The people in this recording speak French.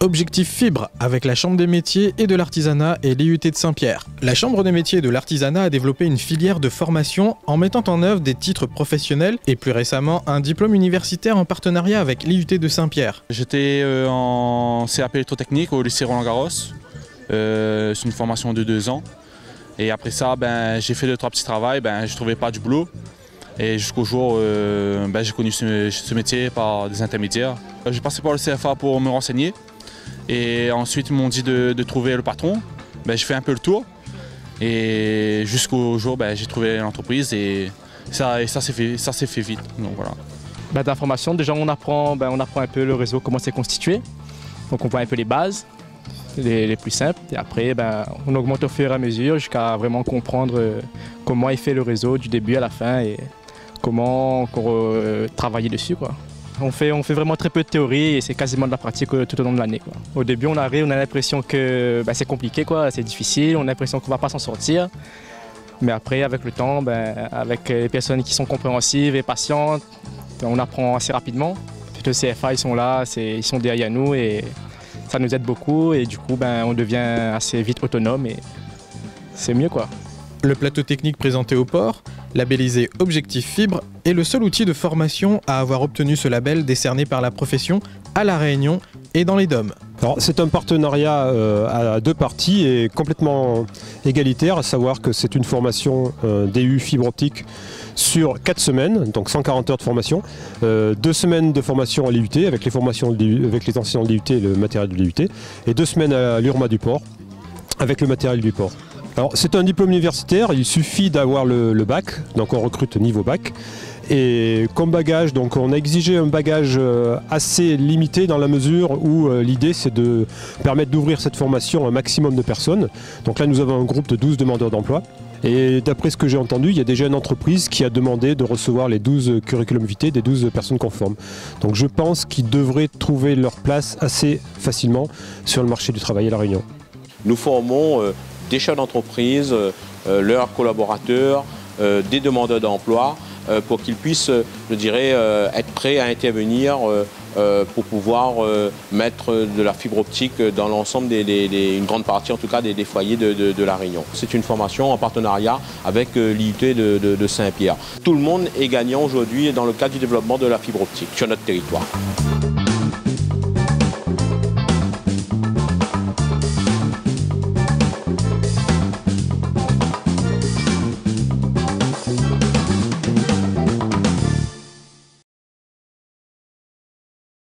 Objectif Fibre avec la Chambre des métiers et de l'artisanat et l'IUT de Saint-Pierre. La Chambre des métiers et de l'artisanat a développé une filière de formation en mettant en œuvre des titres professionnels et plus récemment un diplôme universitaire en partenariat avec l'IUT de Saint-Pierre. J'étais en CAP électrotechnique au lycée Roland-Garros. C'est une formation de 2 ans. Et après ça, j'ai fait 2-3 petits travaux, je ne trouvais pas du boulot. Et jusqu'au jour j'ai connu ce métier par des intermédiaires. J'ai passé par le CFA pour me renseigner. Et ensuite, ils m'ont dit de trouver le patron. J'ai fait un peu le tour. Et jusqu'au jour, j'ai trouvé l'entreprise et ça s'est fait vite. Donc, voilà. D'information, déjà on apprend un peu le réseau, comment c'est constitué. Donc on voit un peu les bases, les plus simples. Et après, on augmente au fur et à mesure jusqu'à vraiment comprendre comment est fait le réseau du début à la fin et comment travailler dessus, quoi. On fait vraiment très peu de théorie et c'est quasiment de la pratique tout au long de l'année. Au début, on arrive, on a l'impression que c'est compliqué, c'est difficile, on a l'impression qu'on ne va pas s'en sortir. Mais après, avec le temps, avec les personnes qui sont compréhensives et patientes, on apprend assez rapidement. Le CFA, ils sont là, ils sont derrière nous et ça nous aide beaucoup. Et du coup, on devient assez vite autonome et c'est mieux, quoi. Le plateau technique présenté au port, labellisé Objectif Fibre, est le seul outil de formation à avoir obtenu ce label décerné par la profession à La Réunion et dans les DOM. C'est un partenariat à 2 parties et complètement égalitaire, à savoir que c'est une formation DU fibre optique sur 4 semaines, donc 140 heures de formation, 2 semaines de formation à l'IUT avec les formations avec les enseignants de l'IUT et le matériel de l'IUT, et 2 semaines à l'URMA du port avec le matériel du port. Alors c'est un diplôme universitaire, il suffit d'avoir le bac, donc on recrute niveau bac. Et comme bagage, donc on a exigé un bagage assez limité dans la mesure où l'idée c'est de permettre d'ouvrir cette formation à un maximum de personnes. Donc là nous avons un groupe de 12 demandeurs d'emploi. Et d'après ce que j'ai entendu, il y a déjà une entreprise qui a demandé de recevoir les 12 curriculum vitae des 12 personnes conformes. Donc je pense qu'ils devraient trouver leur place assez facilement sur le marché du travail à La Réunion. Nous formons des chefs d'entreprise, leurs collaborateurs, des demandeurs d'emploi pour qu'ils puissent, je dirais, être prêts à intervenir pour pouvoir mettre de la fibre optique dans l'ensemble une grande partie en tout cas des foyers de La Réunion. C'est une formation en partenariat avec l'IUT de Saint-Pierre. Tout le monde est gagnant aujourd'hui dans le cadre du développement de la fibre optique sur notre territoire.